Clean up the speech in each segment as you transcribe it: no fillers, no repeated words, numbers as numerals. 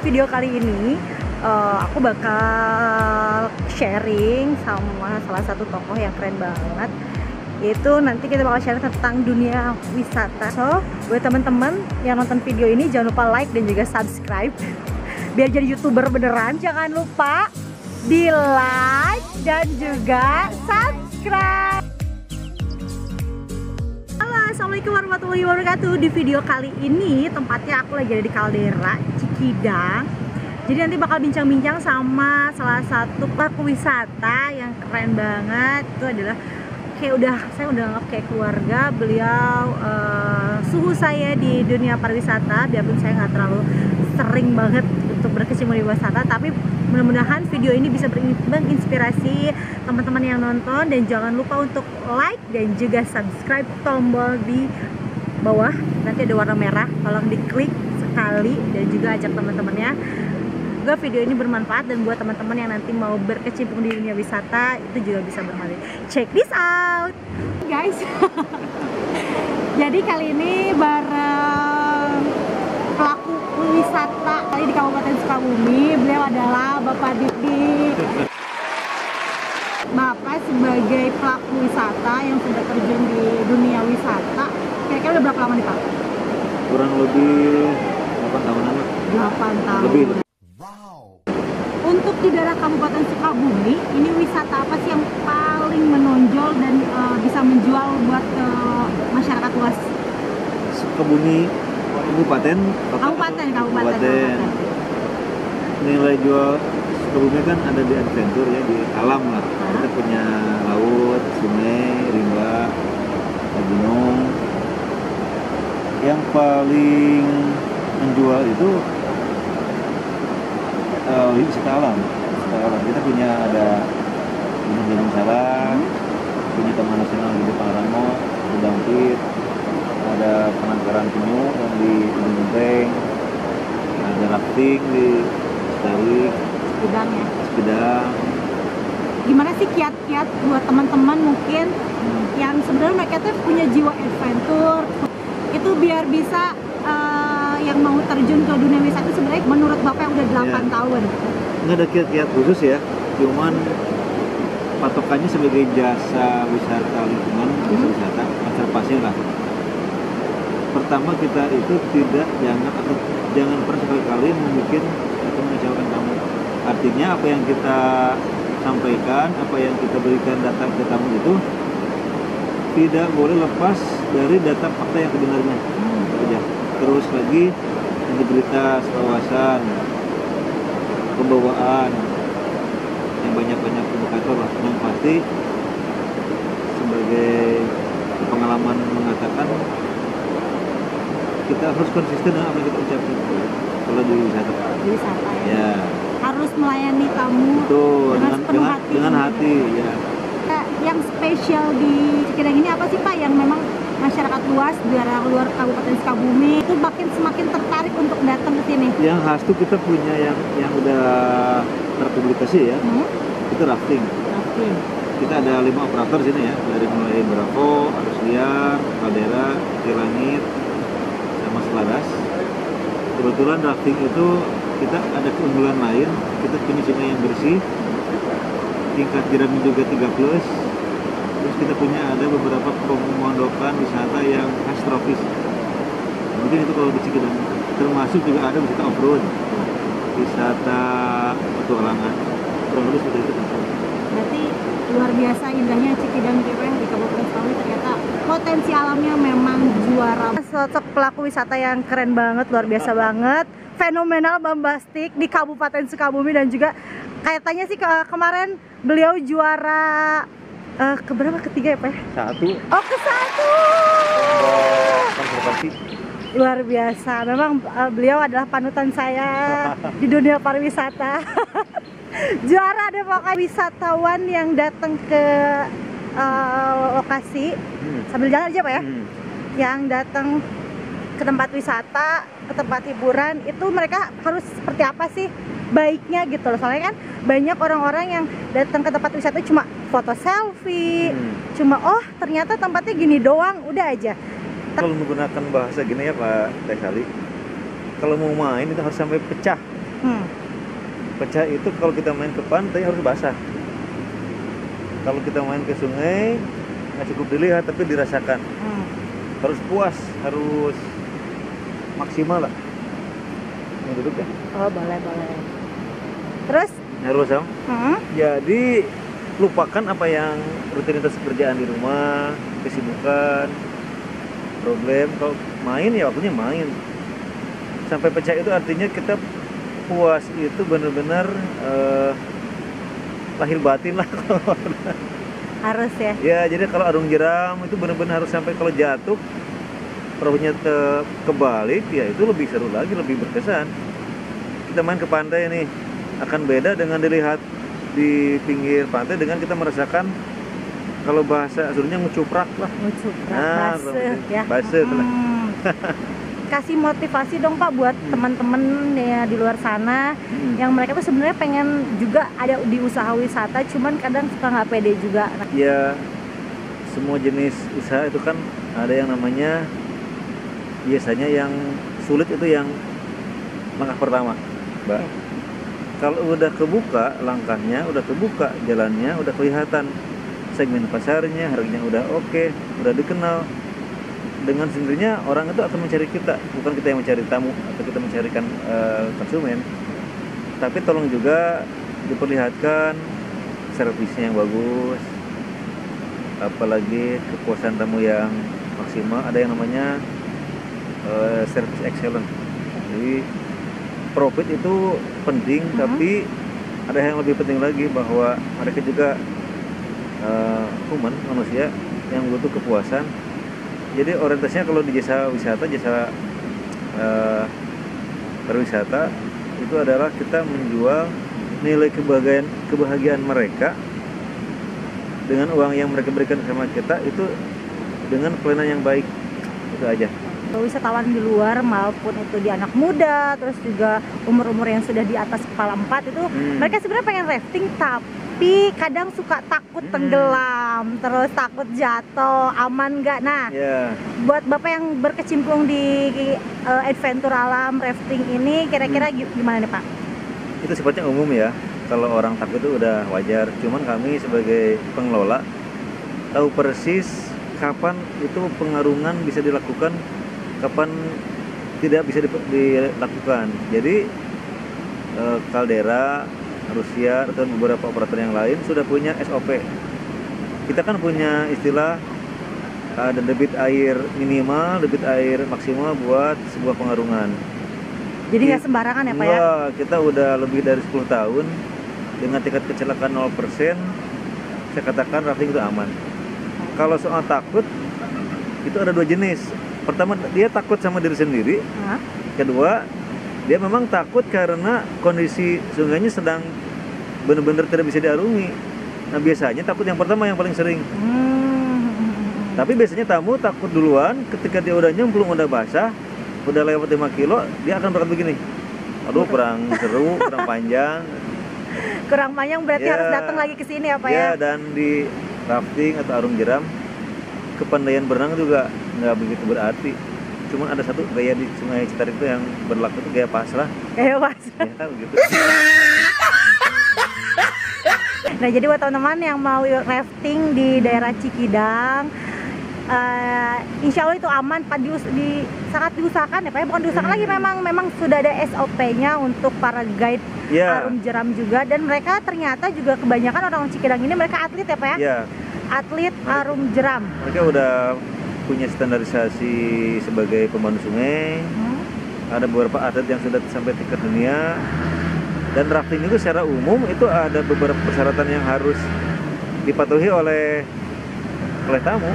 video kali ini aku bakal sharing sama salah satu tokoh yang keren banget. Itu nanti kita bakal share tentang dunia wisata. So, buat teman-teman yang nonton video ini jangan lupa like dan juga subscribe. Biar jadi YouTuber beneran, jangan lupa di like dan juga subscribe. Assalamualaikum warahmatullahi wabarakatuh. Di video kali ini tempatnya aku lagi ada di Caldera, Cikidang. Jadi nanti bakal bincang-bincang sama salah satu pelaku wisata yang keren banget. Itu adalah saya udah anggap kayak keluarga. Beliau suhu saya di dunia pariwisata, biarpun saya nggak terlalu sering banget untuk berkecimpung di wisata, tapi mudah-mudahan video ini bisa menginspirasi teman-teman yang nonton. Dan jangan lupa untuk like dan juga subscribe, tombol di bawah nanti ada warna merah, tolong diklik sekali dan juga ajak teman-temannya. Semoga video ini bermanfaat dan buat teman-teman yang nanti mau berkecimpung di dunia wisata itu juga bisa bermanfaat. Check this out guys. Jadi kali ini bareng pelaku wisata di Kabupaten Sukabumi. Beliau adalah Bapak Didi. Bapak sebagai pelaku wisata yang sudah terjun di dunia wisata, kira-kira udah berapa lama nih Pak? Kurang lebih 8 tahunan. 8 tahun. Lebih. Wow. Untuk di daerah Kabupaten Sukabumi, ini wisata apa sih yang paling menonjol dan bisa menjual buat masyarakat luas? Sukabumi Kabupaten. Nilai jual Sukabumi kan ada di adventure ya, di alam lah. Kita punya laut, sungai, rimba, gunung. Yang paling menjual itu wisata alam. Kita punya ada Gunung Gunung Salak, punya Taman Nasional Gede Pangrango, Dampit, ada penangkaran penyu yang di Gunung Genteng, ada rafting di Cikidang. Gimana sih kiat-kiat buat teman-teman mungkin yang sebenarnya mereka tuh punya jiwa adventure itu biar bisa yang mau terjun ke dunia wisata sebenarnya menurut Bapak yang udah 8 tahun? Nggak ada kiat-kiat khusus ya, cuman patokannya sebagai jasa wisata lingkungan, wisata konservasi lah. Pertama kita itu jangan pernah sekali-kali membuat atau mengecewakan tamu. Artinya apa yang kita sampaikan, apa yang kita berikan data ke tamu itu tidak boleh lepas dari data fakta yang sebenarnya. Terus lagi integritas, wawasan, pembawaan, yang banyak-banyak indikator lah. Yang pasti sebagai pengalaman mengatakan kita harus konsisten dengan apa yang kita ucapkan kalau di wisata. Di wisata ya. Harus melayani tamu. Betul, dengan hati ya. Yang spesial di Cikidang ini apa sih Pak yang memang masyarakat luas di luar Kabupaten Sukabumi itu semakin tertarik untuk datang ke sini? Yang khas tuh kita punya yang udah terpublikasi ya. Itu rafting. Kita ada 5 operator sini ya, dari mulai Bravo, Arus Liar, Caldera, Langit, sama Seladas. Kebetulan rafting itu kita ada keunggulan lain, kita punya sungai yang bersih, tingkat jeramnya juga 3+. Terus kita punya ada beberapa pemondokan wisata yang khas tropis. Mungkin itu kalau di Cikidang, termasuk juga ada wisata off-road, wisata petualangan. Kurang lebih seperti itu. Berarti luar biasa indahnya Cikidang di Kabupaten Sukabumi, ternyata potensi alamnya memang juara. Sosok pelaku wisata yang keren banget, luar biasa banget, fenomenal, bombastik di Kabupaten Sukabumi. Dan juga kayaknya sih kemarin beliau juara keberapa, ketiga ya Pak? 1. Oh, ke-1. Konservasi. Luar biasa, memang beliau adalah panutan saya di dunia pariwisata. Juara deh pokoknya wisatawan yang datang ke lokasi sambil jalan aja Pak ya. Yang datang ke tempat wisata, ke tempat hiburan, itu mereka harus seperti apa sih baiknya gitu loh. Soalnya kan banyak orang-orang yang datang ke tempat wisata cuma foto selfie, cuma oh ternyata tempatnya gini doang, udah aja. Kalau menggunakan bahasa gini ya Pak Teh Sali, kalau mau main itu harus sampai pecah. Pecah itu kalau kita main ke pantai harus basah. Kalau kita main ke sungai nggak cukup dilihat tapi dirasakan. Harus puas, harus maksimal lah. Mau duduk ya? Oh boleh. Terus? Harus Sam. Jadi lupakan apa yang rutinitas kerjaan di rumah, kesibukan, problem. Kalau main ya waktunya main. Sampai pecah itu artinya kita puas itu benar-benar lahir batin lah. Harus ya? Ya jadi kalau arung jeram itu benar-benar harus sampai kalau jatuh perahunya kebalik ya itu lebih seru lagi, lebih berkesan. Kita main ke pantai nih akan beda dengan dilihat di pinggir pantai dengan kita merasakan kalau bahasa Sundanya ngucuprak lah. Basah ya. Basah lah. Kasih motivasi dong Pak buat teman-teman ya di luar sana yang mereka tuh sebenarnya pengen juga ada di usaha wisata, cuman kadang suka nggak pede juga. Ya semua jenis usaha itu kan ada yang namanya biasanya yang sulit itu yang langkah pertama, Mbak. Kalau udah kebuka langkahnya, udah kebuka jalannya, udah kelihatan segmen pasarnya, harganya udah oke, udah dikenal. Dengan sendirinya orang itu akan mencari kita, bukan kita yang mencari tamu atau kita mencarikan konsumen. Tapi tolong juga diperlihatkan servisnya yang bagus, apalagi kepuasan tamu yang maksimal. Ada yang namanya service excellent. Jadi profit itu penting, tapi ada yang lebih penting lagi bahwa mereka juga manusia yang butuh kepuasan. Jadi orientasinya kalau di jasa wisata, jasa pariwisata itu adalah kita menjual nilai kebahagiaan mereka dengan uang yang mereka berikan sama kita itu dengan pelayanan yang baik. Itu aja. Wisatawan di luar maupun itu di anak muda, terus juga umur-umur yang sudah di atas kepala 4 itu mereka sebenarnya pengen rafting tapi kadang suka takut tenggelam, terus takut jatuh, aman nggak? Nah, buat Bapak yang berkecimpung di adventure alam rafting ini kira-kira gimana nih Pak? Itu sifatnya umum ya. Kalau orang takut itu udah wajar. Cuman kami sebagai pengelola tahu persis kapan itu pengarungan bisa dilakukan, kapan tidak bisa dilakukan. Jadi Caldera, Rusia atau beberapa operator yang lain sudah punya SOP. Kita kan punya istilah ada debit air minimal, debit air maksimal buat sebuah pengarungan. Jadi nggak sembarangan ya Pak ya? Kita udah lebih dari 10 tahun dengan tingkat kecelakaan 0%. Saya katakan rafting itu aman. Kalau soal takut itu ada dua jenis. Pertama dia takut sama diri sendiri. Kedua dia memang takut karena kondisi sungainya sedang benar-benar tidak bisa diarungi. Nah biasanya takut yang pertama yang paling sering. Tapi biasanya tamu takut duluan ketika dia udah nyemplung, udah basah, udah lewat 5 kilo, dia akan berkata begini, aduh kurang seru, kurang panjang. Kurang panjang berarti harus datang lagi ke sini apa ya? Dan di rafting atau arung jeram, kepandaian berenang juga nggak begitu berarti. Cuma ada satu gaya di Sungai Citarum itu yang berlaku itu gaya pasrah. Gaya pasrah. Ya, begitu. Nah jadi buat teman-teman yang mau rafting di daerah Cikidang, insya Allah itu aman, Pak, sangat diusahakan ya Pak ya, bukan diusahakan lagi, memang sudah ada SOP-nya untuk para guide arung jeram juga, dan mereka ternyata juga kebanyakan orang Cikidang ini mereka atlet ya Pak ya? Atlet arung jeram. Mereka udah punya standarisasi sebagai pemandu sungai. Ada beberapa atlet yang sudah sampai tingkat dunia. Dan rafting itu secara umum itu ada beberapa persyaratan yang harus dipatuhi oleh tamu.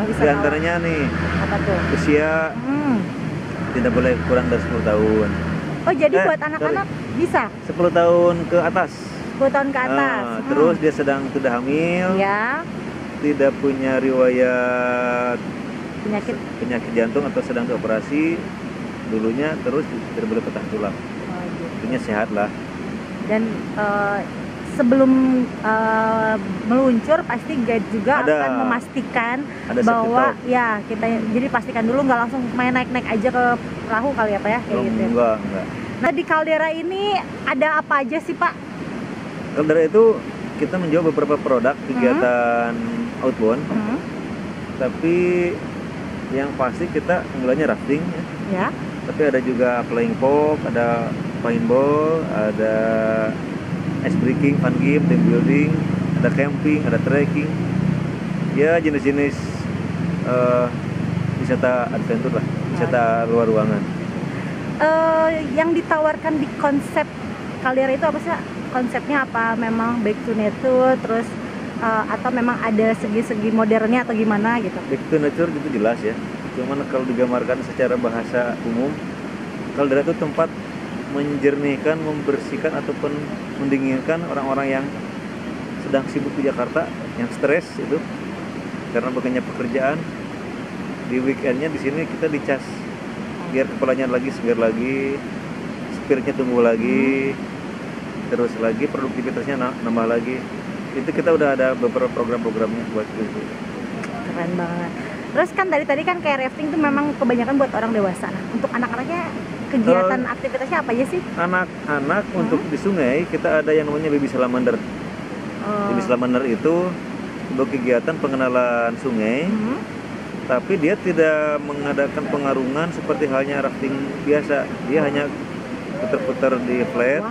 Di antaranya nih, apa tuh? Usia tidak boleh kurang dari 10 tahun. Oh jadi buat anak-anak bisa? 10 tahun ke atas. 10 tahun ke atas. Terus dia sedang tidak hamil. Ya. Tidak punya riwayat penyakit jantung atau sedang dioperasi dulunya, terus tidak boleh patah tulang. Intinya sehat lah. Dan sebelum meluncur pasti guide juga akan memastikan bahwa kita jadi pastikan dulu, nggak langsung main naik aja ke perahu kali ya Pak ya, kayak gitu. Enggak. Nah, di kaldera ini ada apa aja sih, Pak? Kaldera itu kita menjual beberapa produk kegiatan outbound. Tapi yang pasti kita unggulannya rafting ya. Tapi ada juga flying fox, ada paintball, ada ice breaking, fun game, team building, ada camping, ada trekking. Ya jenis-jenis wisata adventure lah, wisata luar ruangan. Yang ditawarkan di konsep kaldera itu apa sih? Konsepnya apa? Memang back to nature, terus atau memang ada segi-segi modernnya atau gimana gitu? Back to nature itu jelas ya. Cuman kalau digambarkan secara bahasa umum, kaldera itu tempat menjernihkan, membersihkan ataupun mendinginkan orang-orang yang sedang sibuk di Jakarta, yang stres itu karena banyaknya pekerjaan. Di weekendnya di sini kita dicas biar kepalanya lagi segar lagi, spiritnya tumbuh lagi, terus lagi produktivitasnya nambah lagi. Itu kita udah ada beberapa program-programnya buat itu. Keren banget. Terus kan tadi kan kayak rafting itu memang kebanyakan buat orang dewasa. Nah, untuk anak-anaknya kegiatan aktivitasnya apa aja sih? Anak-anak untuk di sungai kita ada yang namanya baby salamander. Baby salamander itu untuk kegiatan pengenalan sungai. Tapi dia tidak mengadakan pengarungan seperti halnya rafting biasa. Dia hanya putar-putar di flat.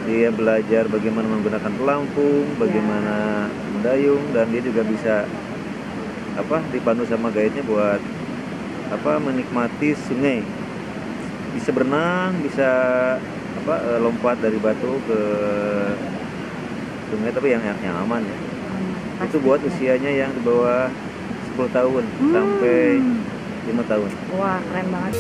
Dia belajar bagaimana menggunakan pelampung, bagaimana mendayung, dan dia juga bisa dipandu sama guide-nya buat menikmati sungai. Bisa berenang, bisa lompat dari batu ke sungai, tapi yang aman ya. Itu buat usianya yang di bawah 10 tahun sampai 5 tahun. Wah, keren banget.